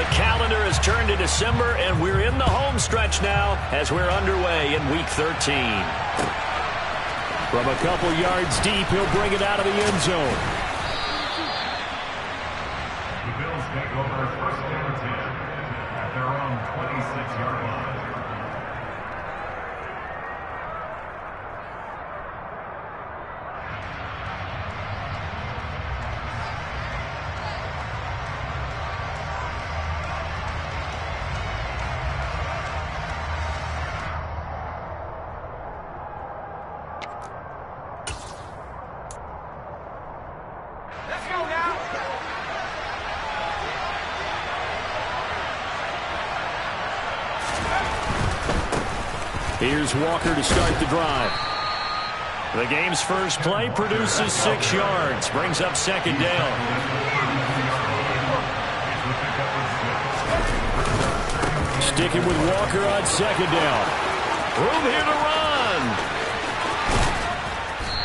The calendar has turned to December, and we're in the home stretch now as we're underway in Week 13. From a couple yards deep, he'll bring it out of the end zone. The Bills take over first down and 10 at their own 26-yard line. Here's Walker to start the drive. The game's first play produces 6 yards. Brings up second down. Sticking with Walker on second down. Room here to run.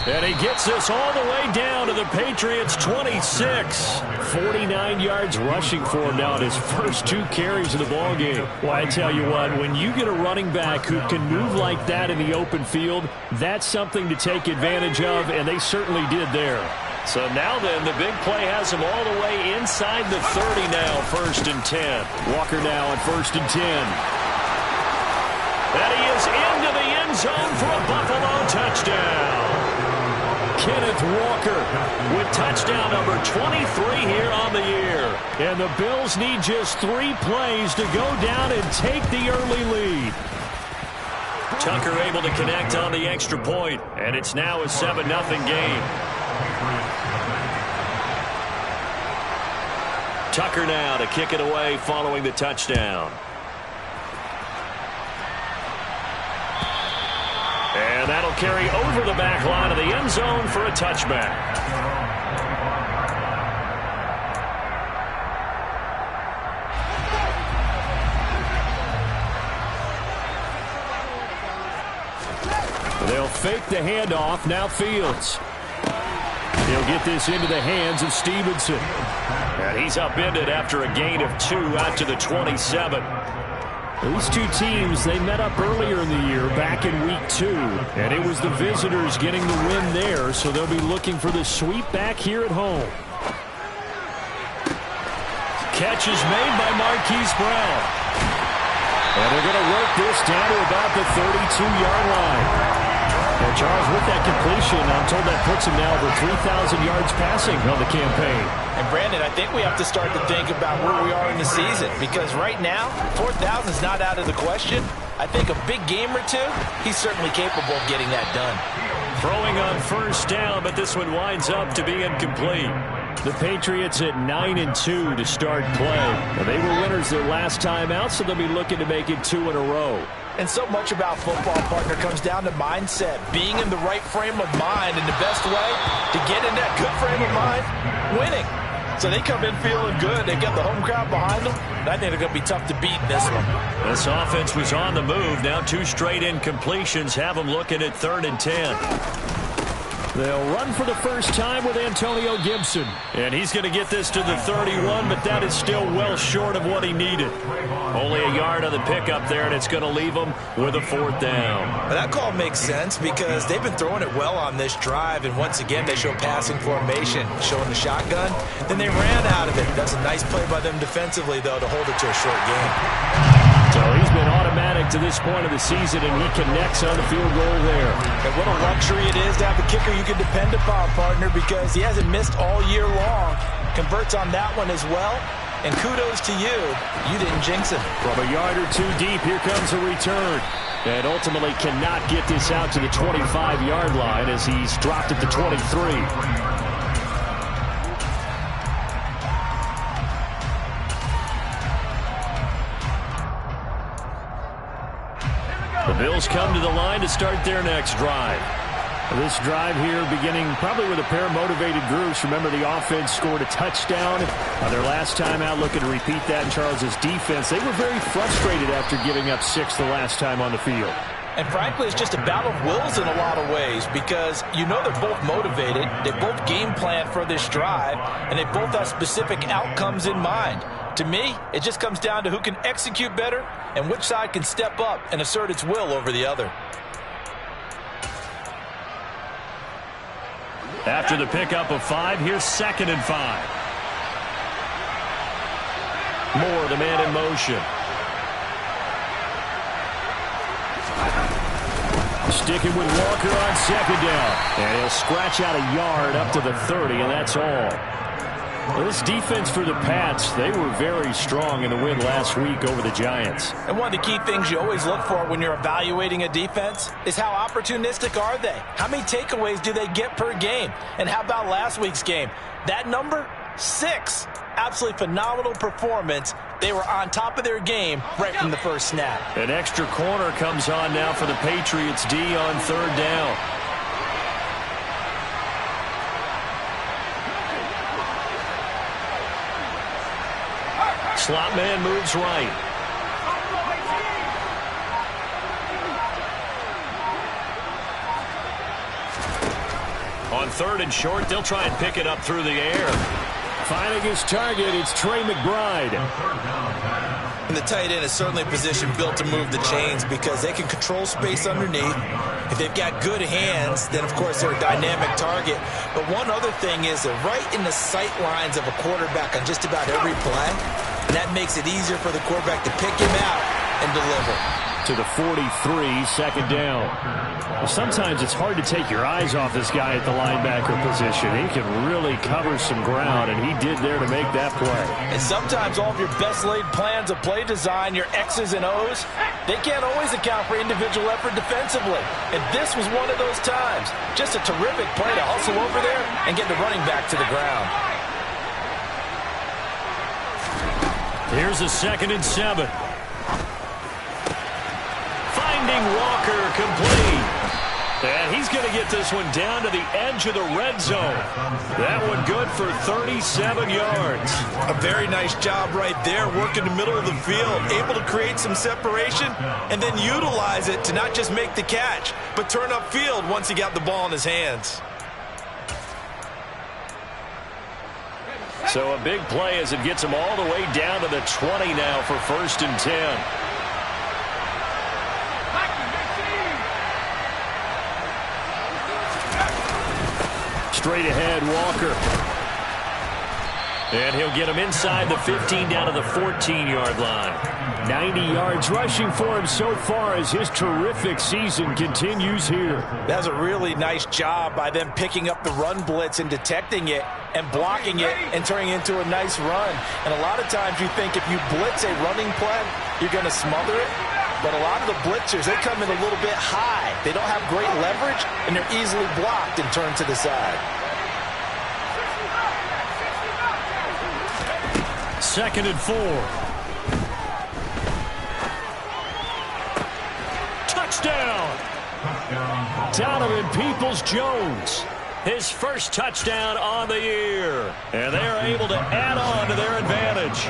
And he gets us all the way down to the Patriots' 26. 49 yards rushing for him now in his first 2 carries of the ballgame. Well, I tell you what, when you get a running back who can move like that in the open field, that's something to take advantage of, and they certainly did there. So now then, the big play has him all the way inside the 30 now, 1st and 10. Walker now on 1st and 10. And he is into the end zone for a Buffalo touchdown. Kenneth Walker with touchdown number 23 here on the year. And the Bills need just 3 plays to go down and take the early lead. Tucker able to connect on the extra point, and it's now a 7-0 game. Tucker now to kick it away following the touchdown. And that'll carry over the back line of the end zone for a touchback. They'll fake the handoff. Now Fields. He'll get this into the hands of Stevenson. And he's upended after a gain of 2 out to the 27. These two teams, they met up earlier in the year, back in Week 2. And it was the visitors getting the win there, so they'll be looking for the sweep back here at home. Catch is made by Marquise Brown. And they're going to work this down to about the 32-yard line. And Charles, with that completion, I'm told that puts him now over 3,000 yards passing on the campaign. And Brandon, I think we have to start to think about where we are in the season, because right now, 4,000 is not out of the question. I think a big game or 2, he's certainly capable of getting that done. Throwing on 1st down, but this one winds up to be incomplete. The Patriots at 9-2 to start play. Well, they were winners their last time out, so they'll be looking to make it 2 in a row. And so much about football, partner, comes down to mindset, being in the right frame of mind, and the best way to get in that good frame of mind, winning. So they come in feeling good. They get the home crowd behind them. And I think they're going to be tough to beat in this one. This offense was on the move. Now 2 straight incompletions have them looking at 3rd and 10. They'll run for the first time with Antonio Gibson. And he's going to get this to the 31, but that is still well short of what he needed. Only a yard on the pickup there, and it's going to leave him with a 4th down. Well, that call makes sense because they've been throwing it well on this drive, and once again they show passing formation, showing the shotgun. Then they ran out of it. That's a nice play by them defensively, though, to hold it to a short game. So he's been automatic to this point of the season, and he connects on the field goal there. And what a luxury it is to have a kicker you can depend upon, partner, because he hasn't missed all year long. Converts on that one as well. And kudos to you. You didn't jinx him. From a yard or 2 deep, here comes a return. And ultimately cannot get this out to the 25-yard line as he's dropped at the 23. The Bills come to the line to start their next drive. This drive here beginning probably with a pair of motivated groups. Remember, the offense scored a touchdown on their last time out. Looking to repeat that in Charles's defense. They were very frustrated after giving up 6 the last time on the field. And frankly, it's just a battle of wills in a lot of ways because you know they're both motivated, they both game plan for this drive, and they both have specific outcomes in mind. To me, it just comes down to who can execute better and which side can step up and assert its will over the other. After the pickup of 5, here's 2nd and 5. Moore, the man in motion. Sticking with Walker on 2nd down. And he'll scratch out a yard up to the 30, and that's all. Well, this defense for the Pats, they were very strong in the win last week over the Giants. And one of the key things you always look for when you're evaluating a defense is how opportunistic are they? How many takeaways do they get per game? And how about last week's game? That number, 6. Absolutely phenomenal performance. They were on top of their game right from the first snap. An extra corner comes on now for the Patriots D on 3rd down. Slot man moves right. On 3rd and short, they'll try and pick it up through the air. Finding his target, it's Trey McBride. And the tight end is certainly a position built to move the chains because they can control space underneath. If they've got good hands, then of course they're a dynamic target. But one other thing is they're right in the sight lines of a quarterback on just about every play. And that makes it easier for the quarterback to pick him out and deliver. To the 43, 2nd down. Well, sometimes it's hard to take your eyes off this guy at the linebacker position. He can really cover some ground, and he did there to make that play. And sometimes all of your best laid plans of play design, your X's and O's, they can't always account for individual effort defensively. And this was one of those times. Just a terrific play to hustle over there and get the running back to the ground. Here's a 2nd and 7. Finding Walker complete. And he's going to get this one down to the edge of the red zone. That one good for 37 yards. A very nice job right there, working the middle of the field, able to create some separation and then utilize it to not just make the catch, but turn upfield once he got the ball in his hands. So a big play as it gets him all the way down to the 20 now for 1st and 10. Straight ahead, Walker. And he'll get him inside the 15 down to the 14-yard line. 90 yards rushing for him so far as his terrific season continues here. That's a really nice job by them picking up the run blitz and detecting it and blocking it and turning it into a nice run. And a lot of times you think if you blitz a running play, you're going to smother it. But a lot of the blitzers, they come in a little bit high. They don't have great leverage, and they're easily blocked and turned to the side. 2nd and 4. Touchdown! Donovan Peoples-Jones. His first touchdown on the year. And they are able to add on to their advantage.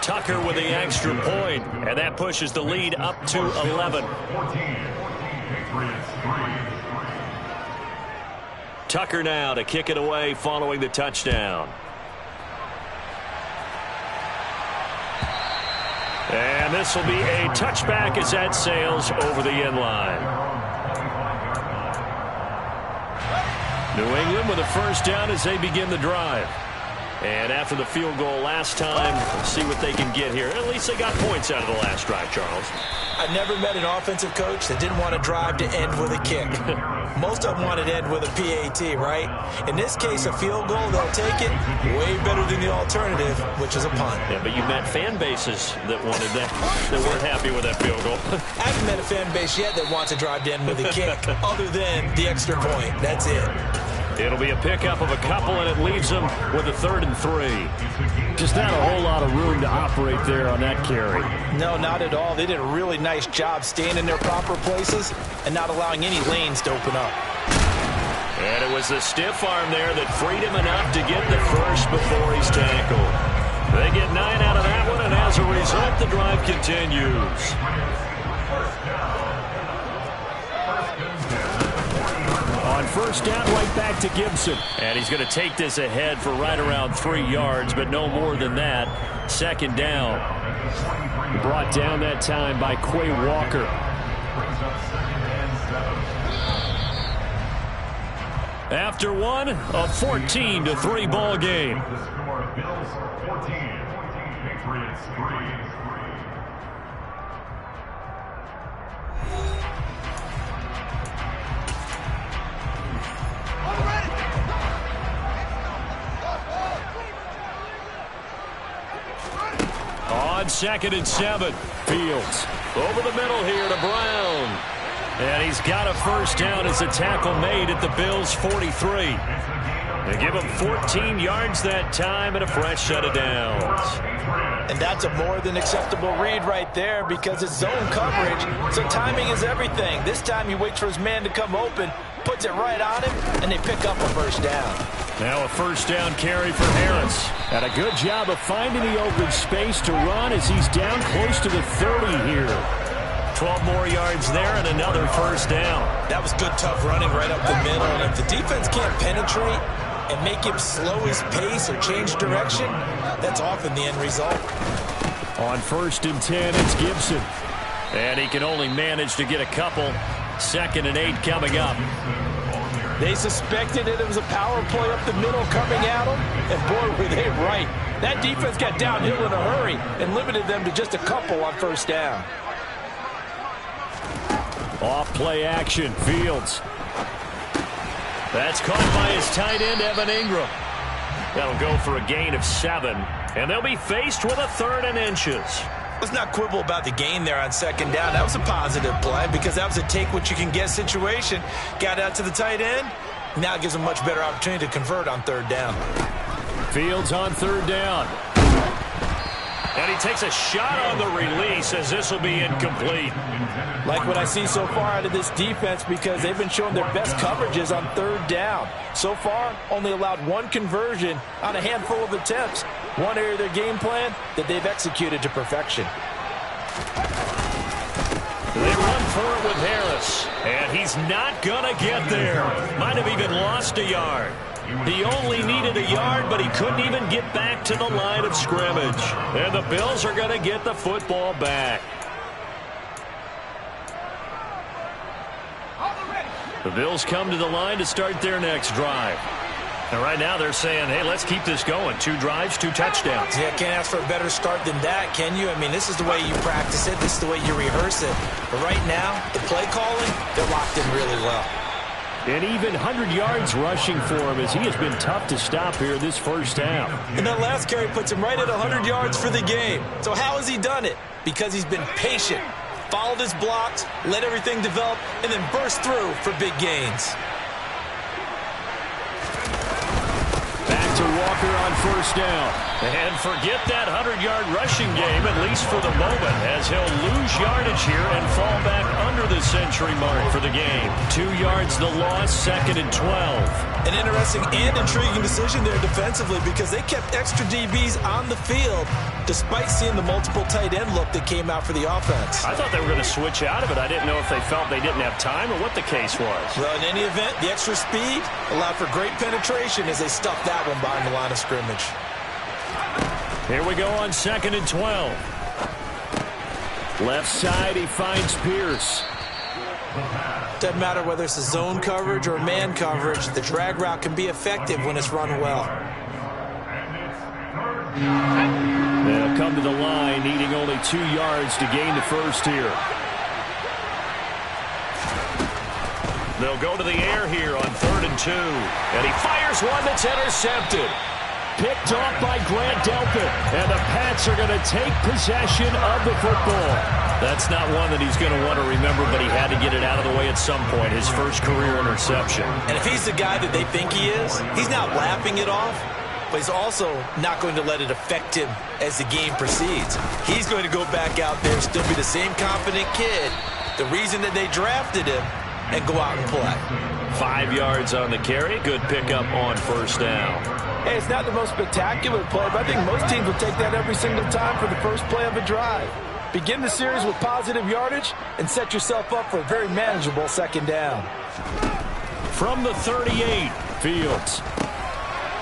Tucker with the extra point, and that pushes the lead up to 11. Tucker now to kick it away following the touchdown. And this will be a touchback as that sails over the end line. New England with a 1st down as they begin the drive. And after the field goal last time, see what they can get here. At least they got points out of the last drive, Charles. I've never met an offensive coach that didn't want to drive to end with a kick. Most of them wanted to end with a PAT, right? In this case, a field goal, they'll take it. Way better than the alternative, which is a punt. Yeah, but you met fan bases that wanted that, that weren't happy with that field goal. I haven't met a fan base yet that wants to drive to end with a kick, other than the extra point. That's it. It'll be a pickup of a couple, and it leaves them with a 3rd and 3. Just not a whole lot of room to operate there on that carry. No, not at all. They did a really nice job staying in their proper places and not allowing any lanes to open up. And it was the stiff arm there that freed him enough to get the first before he's tackled. They get 9 out of that one, and as a result, the drive continues. first down right back to Gibson. And he's going to take this ahead for right around 3 yards, but no more than that. Second down. Brought down that time by Quay Walker. After one, a 14-3 ball game. The score, Bills 14, Patriots 3. On 2nd and 7, Fields over the middle here to Brown. And he's got a first down as a tackle made at the Bills' 43. They give him 14 yards that time and a fresh set of downs. And that's a more than acceptable read right there because it's zone coverage, so timing is everything. This time he waits for his man to come open, puts it right on him, and they pick up a first down. Now a first down carry for Harris. And a good job of finding the open space to run as he's down close to the 30 here. 12 more yards there and another first down. That was good, tough running right up the middle. And if the defense can't penetrate and make him slow his pace or change direction, that's often the end result. On 1st and 10, it's Gibson. And he can only manage to get a couple. 2nd and 8 coming up. They suspected it was a power play up the middle coming at them, and boy, were they right. That defense got downhill in a hurry and limited them to just a couple on first down. Off play action, Fields. That's caught by his tight end, Evan Ingram. That'll go for a gain of 7, and they'll be faced with a 3rd and inches. Let's not quibble about the gain there on 2nd down. That was a positive play because that was a take-what-you-can-get situation. Got out to the tight end. Now it gives them much better opportunity to convert on 3rd down. Fields on 3rd down. And he takes a shot on the release as this will be incomplete. Like what I see so far out of this defense because they've been showing their best coverages on 3rd down. So far, only allowed 1 conversion on a handful of attempts. One area of their game plan that they've executed to perfection. They run for it with Harris, and he's not going to get there. Might have even lost a yard. He only needed a yard, but he couldn't even get back to the line of scrimmage. And the Bills are going to get the football back. The Bills come to the line to start their next drive. And right now they're saying, hey, let's keep this going. 2 drives, 2 touchdowns. Yeah, can't ask for a better start than that, can you? I mean, this is the way you practice it. This is the way you rehearse it. But right now, the play calling, they're locked in really well. And even 100 yards rushing for him as he has been tough to stop here this first half. And that last carry puts him right at 100 yards for the game. So how has he done it? Because he's been patient, followed his blocks, let everything develop, and then burst through for big gains. Back to Walker on first down. And forget that 100-yard rushing game, at least for the moment, as he'll lose yardage here and fall back under the century mark for the game. 2 yards the loss, 2nd and 12. An interesting and intriguing decision there defensively because they kept extra DBs on the field despite seeing the multiple tight end look that came out for the offense. I thought they were going to switch out of it. I didn't know if they felt they didn't have time or what the case was. Well, in any event, the extra speed allowed for great penetration as they stuffed that one behind the line of scrimmage. Here we go on 2nd and 12. Left side, he finds Pierce. Doesn't matter whether it's a zone coverage or man coverage, the drag route can be effective when it's run well. They'll come to the line, needing only 2 yards to gain the first here. They'll go to the air here on 3rd and 2. And he fires one that's intercepted. Picked off by Grant Delpit. And the Pats are going to take possession of the football. That's not one that he's going to want to remember, but he had to get it out of the way at some point. His first career interception. And if he's the guy that they think he is, he's not laughing it off, but he's also not going to let it affect him as the game proceeds. He's going to go back out there, still be the same confident kid, the reason that they drafted him, and go out and play. 5 yards on the carry. Good pickup on first down. Hey, it's not the most spectacular play, but I think most teams will take that every single time for the first play of a drive. Begin the series with positive yardage and set yourself up for a very manageable 2nd down. From the 38, Fields.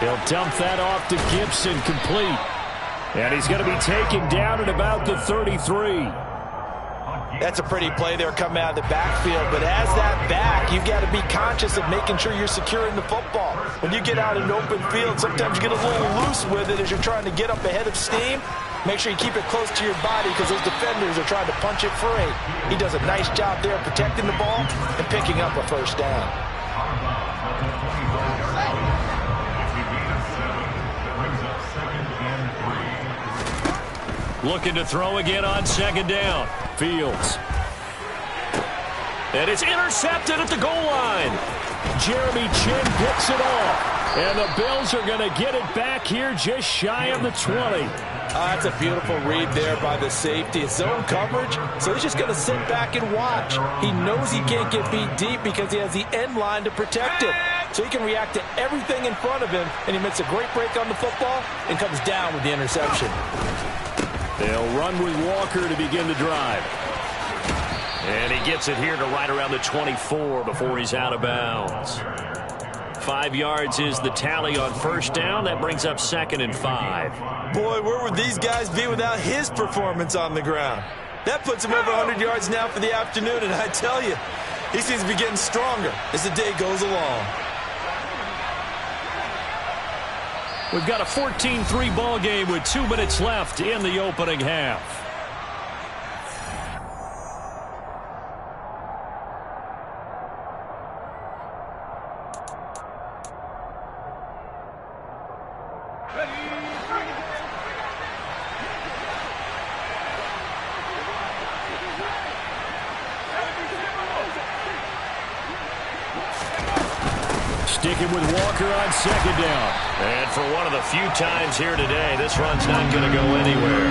He'll dump that off to Gibson, complete. And he's going to be taken down at about the 33. That's a pretty play there coming out of the backfield, but as that back, you've got to be conscious of making sure you're securing the football. When you get out in an open field, sometimes you get a little loose with it as you're trying to get up ahead of steam. Make sure you keep it close to your body because those defenders are trying to punch it free. He does a nice job there protecting the ball and picking up a first down. Looking to throw again on second down. Fields. And it's intercepted at the goal line. Jeremy Chin picks it off. And the Bills are going to get it back here just shy of the 20. That's a beautiful read there by the safety. It's zone coverage, so he's just going to sit back and watch. He knows he can't get beat deep because he has the end line to protect him. So he can react to everything in front of him, and he makes a great break on the football and comes down with the interception. They'll run with Walker to begin the drive. And he gets it here to right around the 24 before he's out of bounds. 5 yards is the tally on first down. That brings up 2nd and 5. Boy, where would these guys be without his performance on the ground? That puts him over 100 yards now for the afternoon, and I tell you, he seems to be getting stronger as the day goes along. We've got a 14-3 ball game with 2 minutes left in the opening half. Sticking with Walker on second down. And for one of the few times here today, this run's not going to go anywhere.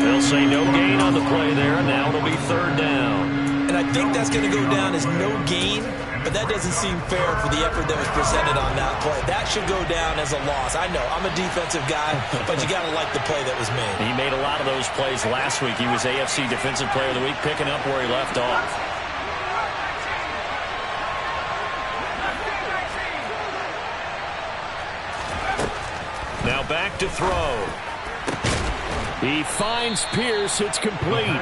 They'll say no gain on the play there, and now it'll be 3rd down. And I think that's going to go down as no gain, but that doesn't seem fair for the effort that was presented on that play. That should go down as a loss. I know, I'm a defensive guy, but you got to like the play that was made. He made a lot of those plays last week. He was AFC Defensive Player of the Week, picking up where he left off. Now back to throw. He finds Pierce. It's complete.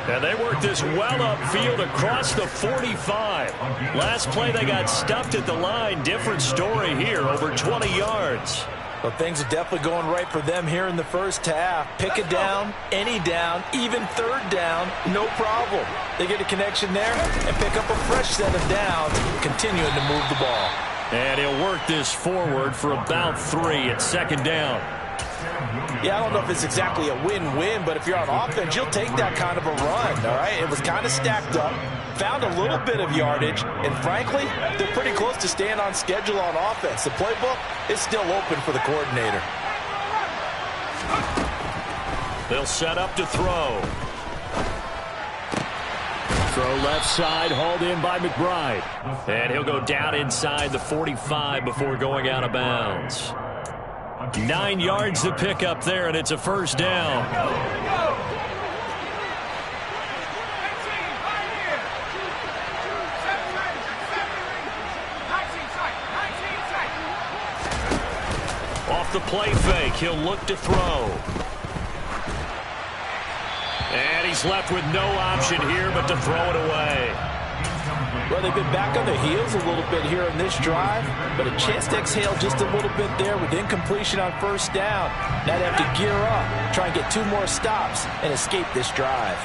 And they work this well upfield across the 45. Last play they got stuffed at the line. Different story here, over 20 yards. Well, things are definitely going right for them here in the first half. Pick a down, any down, even 3rd down, no problem. They get a connection there and pick up a fresh set of downs, continuing to move the ball. And he'll work this forward for about 3 at 2nd down. Yeah, I don't know if it's exactly a win-win, but if you're on offense, you'll take that kind of a run, all right? It was kind of stacked up, found a little bit of yardage, and frankly, they're pretty close to staying on schedule on offense. The playbook is still open for the coordinator. They'll set up to throw. Throw left side, hauled in by McBride. And he'll go down inside the 45 before going out of bounds. 9 yards to pick up there, and it's a first down. Off the play fake, he'll look to throw. And he's left with no option here but to throw it away. Well, they've been back on their heels a little bit here in this drive, but a chance to exhale just a little bit there with incompletion on first down. Now they have to gear up, try and get 2 more stops, and escape this drive.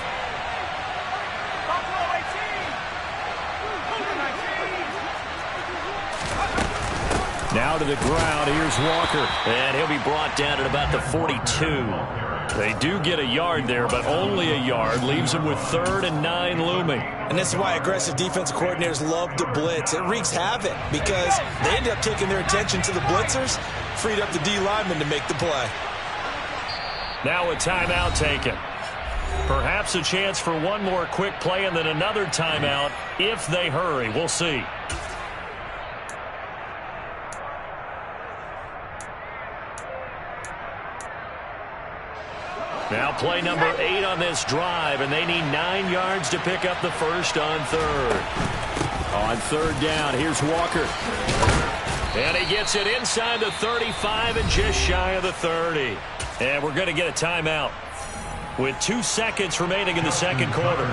Now to the ground, here's Walker. And he'll be brought down at about the 42. They do get a yard there, but only a yard. Leaves them with 3rd and 9 looming. And this is why aggressive defensive coordinators love to blitz. It wreaks havoc because they end up taking their attention to the blitzers, freed up the D lineman to make the play. Now a timeout taken. Perhaps a chance for one more quick play and then another timeout if they hurry. We'll see. Now play number 8 on this drive, and they need 9 yards to pick up the first on 3rd. On third down, here's Walker. And he gets it inside the 35 and just shy of the 30. And we're going to get a timeout with 2 seconds remaining in the second quarter.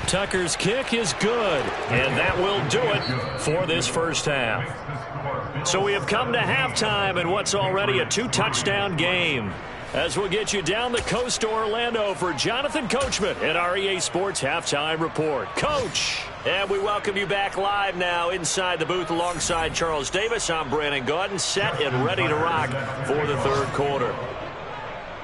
Tucker's kick is good, and that will do it for this first half. So we have come to halftime in what's already a 2-touchdown game. As we'll get you down the coast to Orlando for Jonathan Coachman at our EA Sports Halftime Report. Coach, and we welcome you back live now inside the booth alongside Charles Davis. I'm Brandon Gaudin, set and ready to rock for the third quarter.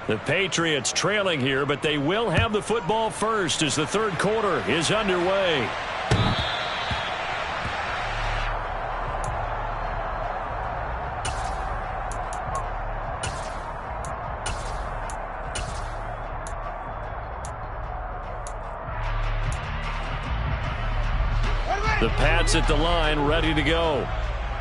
The Patriots trailing here, but they will have the football first as the third quarter is underway. The Pats at the line, ready to go.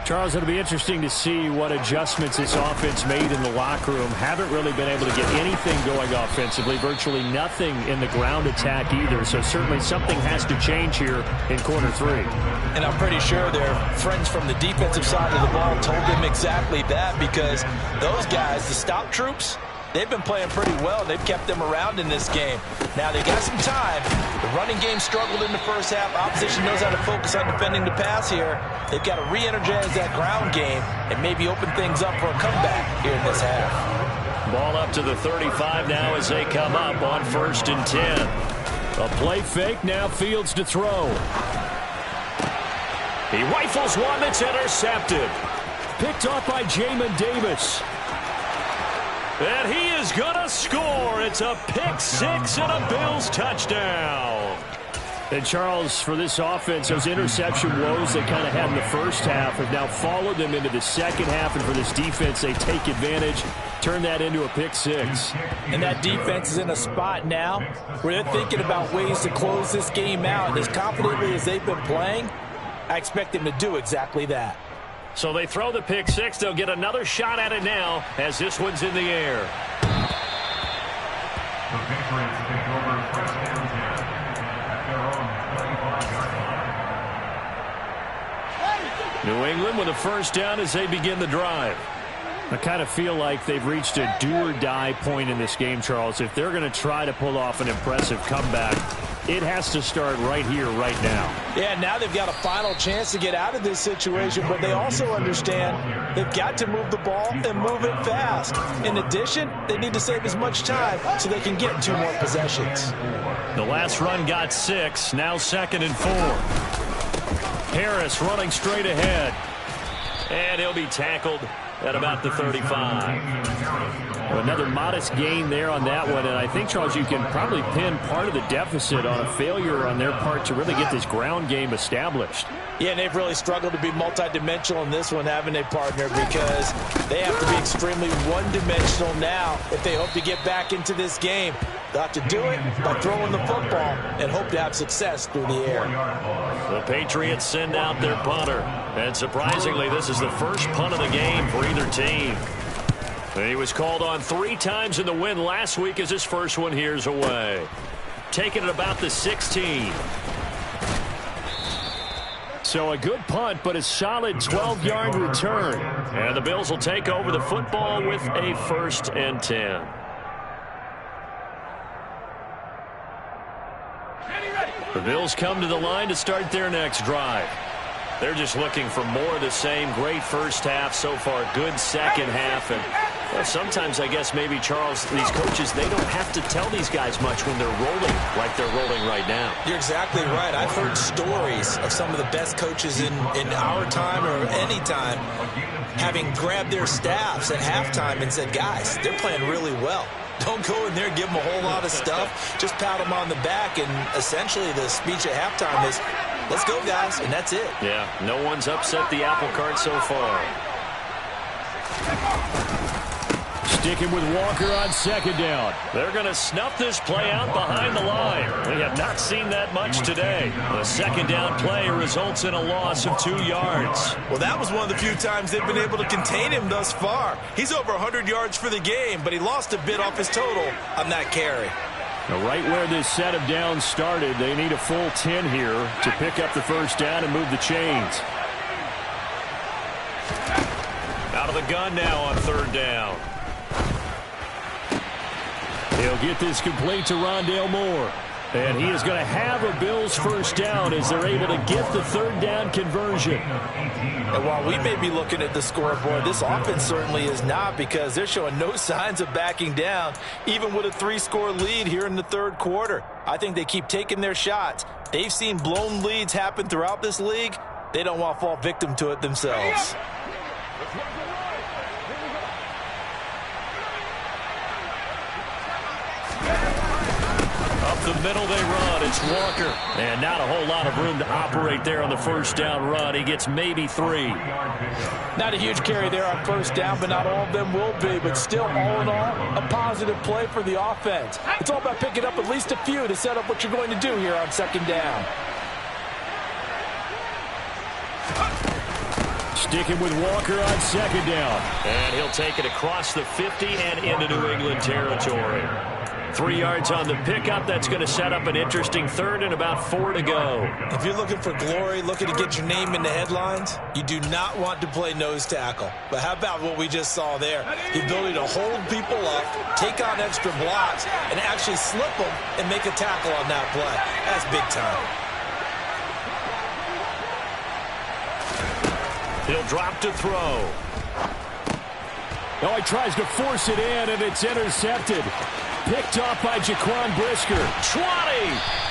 Charles, it'll be interesting to see what adjustments this offense made in the locker room. Haven't really been able to get anything going offensively. Virtually nothing in the ground attack either. So certainly something has to change here in quarter 3. And I'm pretty sure their friends from the defensive side of the ball told them exactly that, because those guys, the stop troops, they've been playing pretty well. They've kept them around in this game. Now they got some time. The running game struggled in the first half. Opposition knows how to focus on defending the pass here. They've got to re-energize that ground game and maybe open things up for a comeback here in this half. Ball up to the 35 now as they come up on 1st and 10. A play fake, now Fields to throw. He rifles one that's intercepted. Picked off by Jamin Davis. And he is going to score. It's a pick 6 and a Bills touchdown. And Charles, for this offense, those interception woes they kind of had in the first half have now followed them into the second half. And for this defense, they take advantage, turn that into a pick 6. And that defense is in a spot now where they're thinking about ways to close this game out. And as confidently as they've been playing, I expect them to do exactly that. So they throw the pick 6. They'll get another shot at it now as this one's in the air. The Patriots take over 1st and 10 at their own 35-yard line. New England with a first down as they begin the drive. I kind of feel like they've reached a do-or-die point in this game, Charles. If they're going to try to pull off an impressive comeback, it has to start right here, right now. Yeah, now they've got a final chance to get out of this situation, but they also understand they've got to move the ball and move it fast. In addition, they need to save as much time so they can get 2 more possessions. The last run got 6, now 2nd and 4. Harris running straight ahead. And he'll be tackled at about the 35. Another modest gain there on that one, and I think, Charles, you can probably pin part of the deficit on a failure on their part to really get this ground game established. Yeah, and they've really struggled to be multidimensional in this one, haven't they, partner, because they have to be extremely one-dimensional now if they hope to get back into this game. They'll have to do it by throwing the football and hope to have success through the air. The Patriots send out their punter, and surprisingly, this is the first punt of the game for either team. He was called on 3 times in the win last week as his first one here's away. Taking it about the 16. So a good punt, but a solid 12-yard return. And the Bills will take over the football with a 1st and 10. The Bills come to the line to start their next drive. They're just looking for more of the same. Great first half so far. Good second half. And well, sometimes, I guess, maybe, Charles, these coaches, they don't have to tell these guys much when they're rolling like they're rolling right now. You're exactly right. I've heard stories of some of the best coaches in our time or any time having grabbed their staffs at halftime and said, guys, they're playing really well. Don't go in there and give them a whole lot of stuff. Just pat them on the back. And essentially the speech at halftime is, let's go, guys, and that's it. Yeah, no one's upset the apple cart so far. Sticking with Walker on second down. They're going to snuff this play out behind the line. We have not seen that much today. The second down play results in a loss of 2 yards. Well, that was one of the few times they've been able to contain him thus far. He's over 100 yards for the game, but he lost a bit off his total on that carry. Now, right where this set of downs started, they need a full 10 here to pick up the first down and move the chains. Out of the gun now on third down. He'll get this complete to Rondale Moore. And he is going to have a Bills first down as they're able to get the third down conversion. And while we may be looking at the scoreboard, this offense certainly is not, because they're showing no signs of backing down, even with a 3-score lead here in the third quarter. I think they keep taking their shots. They've seen blown leads happen throughout this league. They don't want to fall victim to it themselves. Up the middle they run. It's Walker. And not a whole lot of room to operate there on the first down run. He gets maybe 3. Not a huge carry there on first down, but not all of them will be. But still, all in all, a positive play for the offense. It's all about picking up at least a few to set up what you're going to do here on second down. Sticking with Walker on second down. And he'll take it across the 50 and into New England territory. 3 yards on the pickup. That's going to set up an interesting third and about 4 to go. If you're looking for glory, looking to get your name in the headlines, you do not want to play nose tackle. But how about what we just saw there? The ability to hold people up, take on extra blocks, and actually slip them and make a tackle on that play. That's big time. He'll drop to throw. Oh, he tries to force it in, and it's intercepted. Picked off by Jaquan Brisker. 20!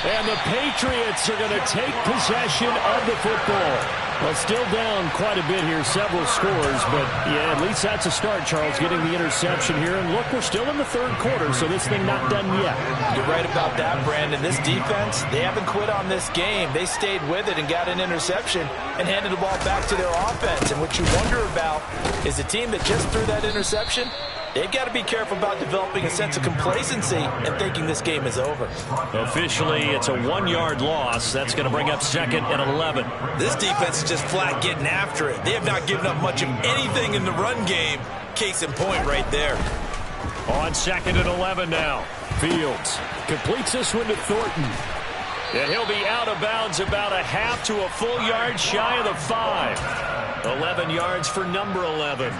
And the Patriots are going to take possession of the football. Well, still down quite a bit here, several scores, but yeah, at least that's a start, Charles, getting the interception here. And look, we're still in the third quarter, so this thing not done yet. You're right about that, Brandon. This defense, they haven't quit on this game. They stayed with it and got an interception and handed the ball back to their offense. And what you wonder about is the team that just threw that interception, they've got to be careful about developing a sense of complacency and thinking this game is over. Officially, it's a 1-yard loss. That's going to bring up second and 11. This defense is just flat getting after it. They have not given up much of anything in the run game. Case in point right there. On second and 11 now. Fields completes this one to Thornton. And he'll be out of bounds about a half to a full yard shy of the 5. 11 yards for number 11.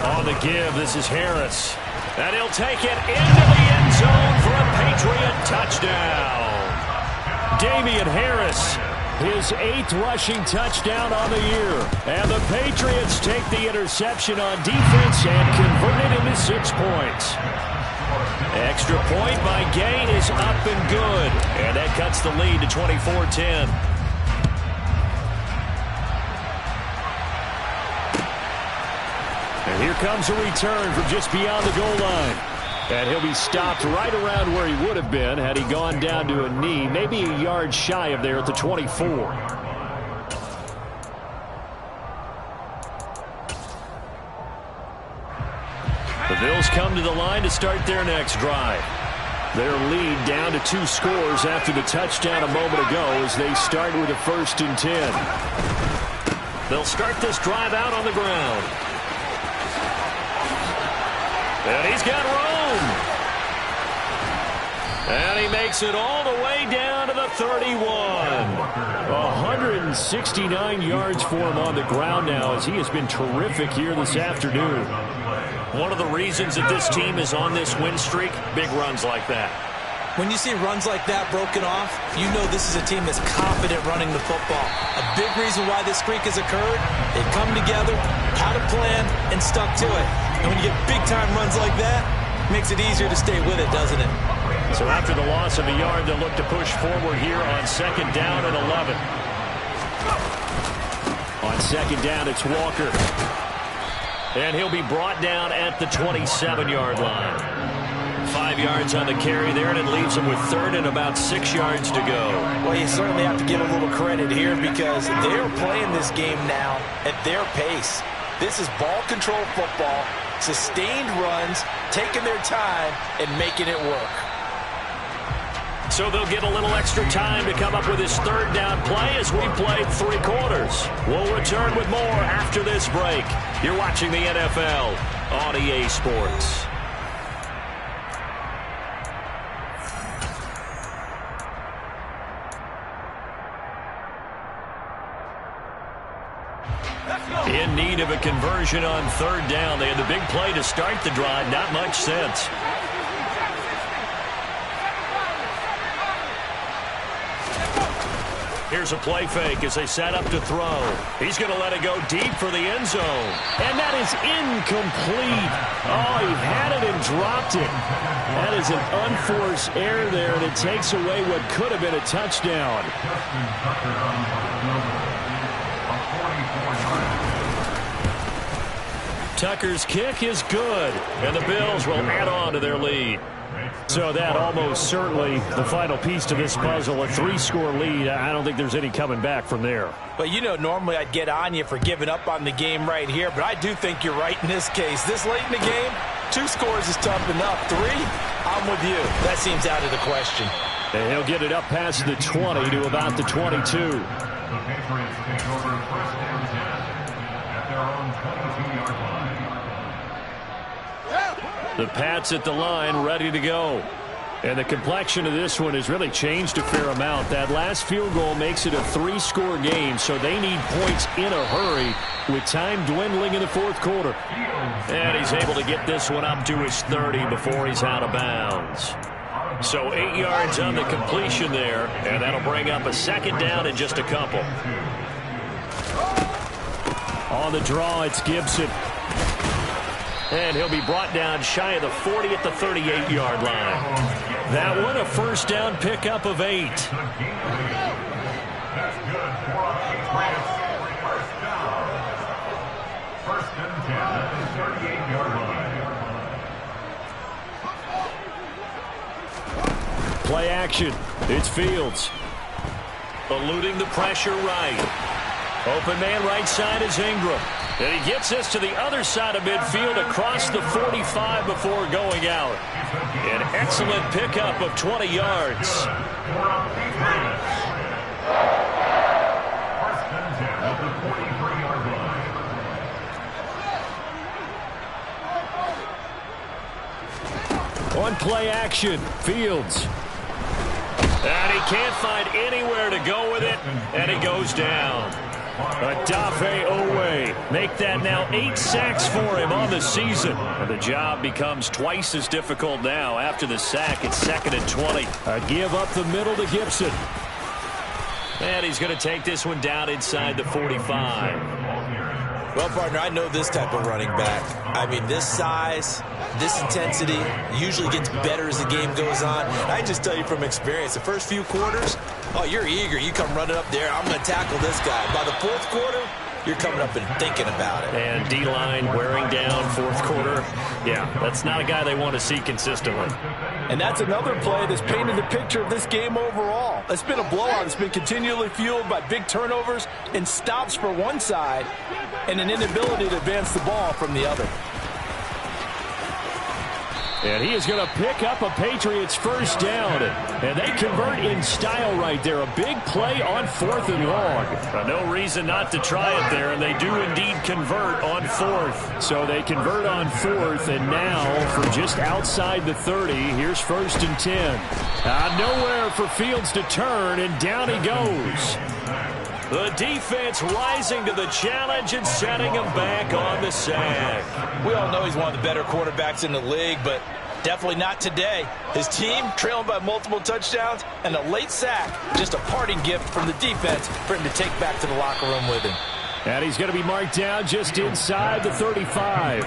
On the give, this is Harris. And he'll take it into the end zone for a Patriot touchdown. Damian Harris, his 8th rushing touchdown on the year. And the Patriots take the interception on defense and convert it into 6 points. Extra point by Gay is up and good. And that cuts the lead to 24-10. And here comes a return from just beyond the goal line. And he'll be stopped right around where he would have been had he gone down to a knee, maybe a yard shy of there at the 24. The Bills come to the line to start their next drive. Their lead down to 2 scores after the touchdown a moment ago as they start with a 1st and 10. They'll start this drive out on the ground. And he's got room. And he makes it all the way down to the 31. 169 yards for him on the ground now as he has been terrific here this afternoon. One of the reasons that this team is on this win streak, big runs like that. When you see runs like that broken off, you know this is a team that's confident running the football. A big reason why this streak has occurred, they've come together, had a plan, and stuck to it. And when you get big-time runs like that, it makes it easier to stay with it, doesn't it? So after the loss of a yard, they'll look to push forward here on second down and 11. On second down, it's Walker. And he'll be brought down at the 27-yard line. 5 yards on the carry there, and it leaves them with third and about 6 yards to go. Well, you certainly have to give a little credit here because they're playing this game now at their pace. This is ball control football, sustained runs, taking their time, and making it work. So they'll get a little extra time to come up with his third down play as we played 3 quarters. We'll return with more after this break. You're watching the NFL on EA Sports. In need of a conversion on third down. They had the big play to start the drive. Not much sense. Here's a play fake as they set up to throw. He's going to let it go deep for the end zone. And that is incomplete. Oh, he had it and dropped it. That is an unforced error there, and it takes away what could have been a touchdown. Tucker's kick is good, and the Bills will add on to their lead. So that almost certainly the final piece to this puzzle, a 3-score lead. I don't think there's any coming back from there. But, you know, normally I'd get on you for giving up on the game right here, but I do think you're right in this case. This late in the game, 2 scores is tough enough. 3, I'm with you. That seems out of the question. And he'll get it up past the 20 to about the 22. The Patriots take over first and 10 at their own 22-yard line. The Pats at the line, ready to go. And the complexion of this one has really changed a fair amount. That last field goal makes it a 3-score game, so they need points in a hurry with time dwindling in the 4th quarter. And he's able to get this one up to his 30 before he's out of bounds. So 8 yards on the completion there, and that'll bring up a 2nd down in just a couple. On the draw, it's Gibson. And he'll be brought down shy of the 40 at the 38-yard line. That one, a first down pickup of 8. That's good for a Patriots first down. First and 10 at the 38-yard line. Play action. It's Fields. Eluding the pressure right. Open man right side is Ingram. And he gets this to the other side of midfield across the 45 before going out. An excellent pickup of 20 yards. First and 10 at the 43-yard line. On play action, Fields. And he can't find anywhere to go with it, and he goes down. Adafe Owe. Make that now 8 sacks for him on the season. And the job becomes twice as difficult now. After the sack, it's 2nd and 20. A give up the middle to Gibson. And he's going to take this one down inside the 45. Well, partner, I know this type of running back. I mean, this size, this intensity usually gets better as the game goes on. I just tell you from experience, the first few quarters, oh, you're eager. You come running up there. I'm going to tackle this guy. By the 4th quarter, you're coming up and thinking about it. And D-line wearing down 4th quarter. Yeah, that's not a guy they want to see consistently. And that's another play that's painted the picture of this game overall. It's been a blowout. It's been continually fueled by big turnovers and stops for one side and an inability to advance the ball from the other. And he is going to pick up a Patriots first down. And they convert in style right there. A big play on 4th and long. No reason not to try it there, and they do indeed convert on 4th. So they convert on 4th, and now from just outside the 30, here's 1st and 10. Nowhere for Fields to turn, and down he goes. The defense rising to the challenge and setting him back on the sack. We all know he's one of the better quarterbacks in the league, but definitely not today. His team trailing by multiple touchdowns and a late sack, just a parting gift from the defense for him to take back to the locker room with him. And he's going to be marked down just inside the 35.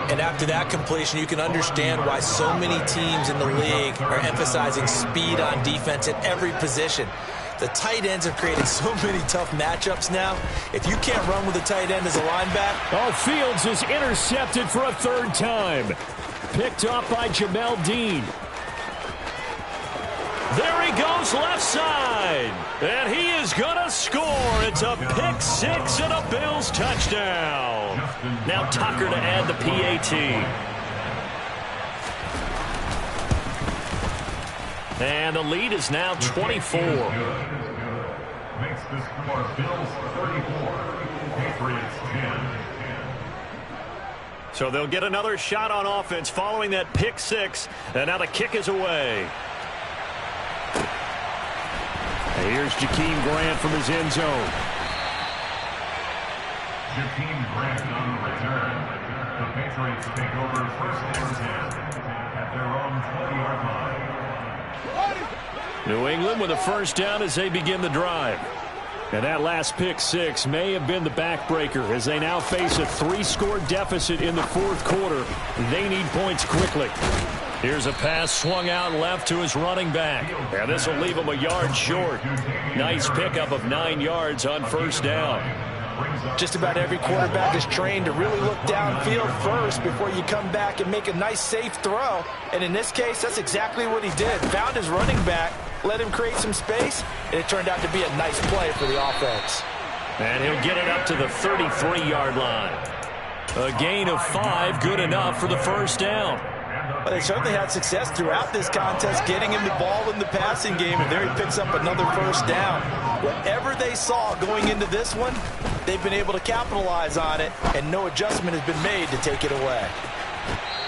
And after that completion, you can understand why so many teams in the league are emphasizing speed on defense at every position. The tight ends are creating so many tough matchups now. If you can't run with a tight end as a linebacker. Oh, Fields is intercepted for a third time. Picked off by Jamel Dean. There he goes left side. And he is going to score. It's a pick six and a Bills touchdown. Now Tucker to add the PAT. And the lead is now 24. Makes the score Bills 34, Patriots 10. So they'll get another shot on offense following that pick six. And now the kick is away. Here's Jakeem Grant from his end zone. Jakeem Grant on the return. The Patriots take over first and 10 at their own 20-yard line. New England with a first down as they begin the drive. And that last pick six may have been the backbreaker as they now face a 3-score deficit in the fourth quarter. They need points quickly. Here's a pass swung out left to his running back. And this will leave him a yard short. Nice pickup of 9 yards on first down. Just about every quarterback is trained to really look downfield first before you come back and make a nice, safe throw. And in this case, that's exactly what he did. Found his running back, let him create some space, and it turned out to be a nice play for the offense. And he'll get it up to the 33-yard line. A gain of 5, good enough for the first down. Well, they certainly had success throughout this contest, getting him the ball in the passing game, and there he picks up another first down. Whatever they saw going into this one, they've been able to capitalize on it, and no adjustment has been made to take it away.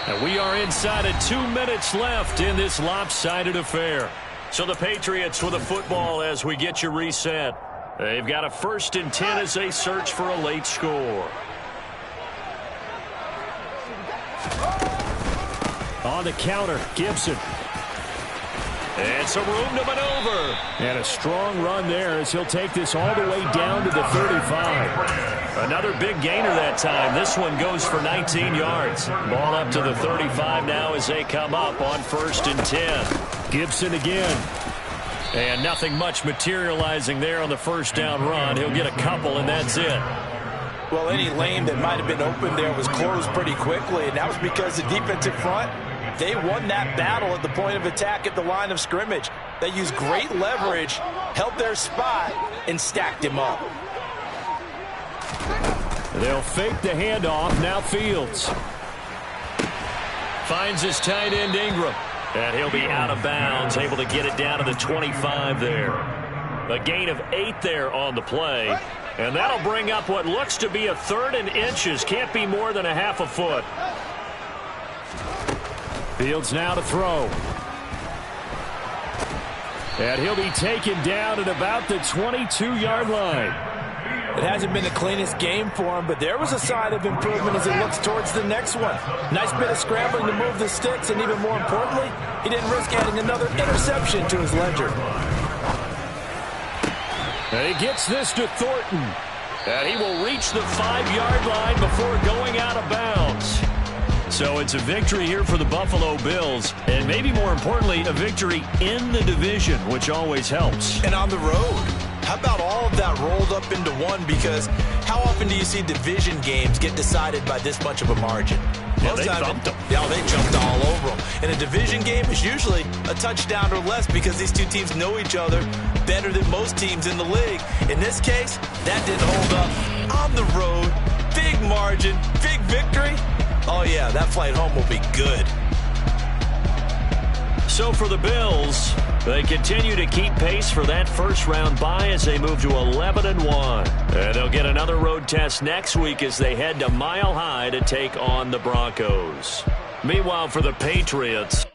And we are inside of 2 minutes left in this lopsided affair. So the Patriots with the football as we get you reset. They've got a first and 10 as they search for a late score. On the counter, Gibson. And some room to maneuver. And a strong run there as he'll take this all the way down to the 35. Another big gainer that time. This one goes for 19 yards. Ball up to the 35 now as they come up on first and 10. Gibson again. And nothing much materializing there on the first down run. He'll get a couple, and that's it. Well, any lane that might have been open there was closed pretty quickly, and that was because the defensive front, they won that battle at the point of attack at the line of scrimmage. They used great leverage, held their spot, and stacked him up. They'll fake the handoff. Now Fields finds his tight end Ingram. And he'll be out of bounds, able to get it down to the 25 there. A gain of 8 there on the play. And that'll bring up what looks to be a 3rd and inches. Can't be more than a half a foot. Fields now to throw. And he'll be taken down at about the 22-yard line. It hasn't been the cleanest game for him, but there was a sign of improvement as he looks towards the next one. Nice bit of scrambling to move the sticks, and even more importantly, he didn't risk adding another interception to his ledger. And he gets this to Thornton. And he will reach the 5-yard line before going out of bounds. So it's a victory here for the Buffalo Bills, and maybe more importantly, a victory in the division, which always helps. And on the road. How about all of that rolled up into one? Because how often do you see division games get decided by this much of a margin? Yeah, they thumped them. Yeah, they jumped all over them. And a division game is usually a touchdown or less because these two teams know each other better than most teams in the league. In this case, that didn't hold up. On the road, big margin, big victory. Oh, yeah, that flight home will be good. So for the Bills, they continue to keep pace for that first-round bye as they move to 11-1. And they'll get another road test next week as they head to Mile High to take on the Broncos. Meanwhile, for the Patriots...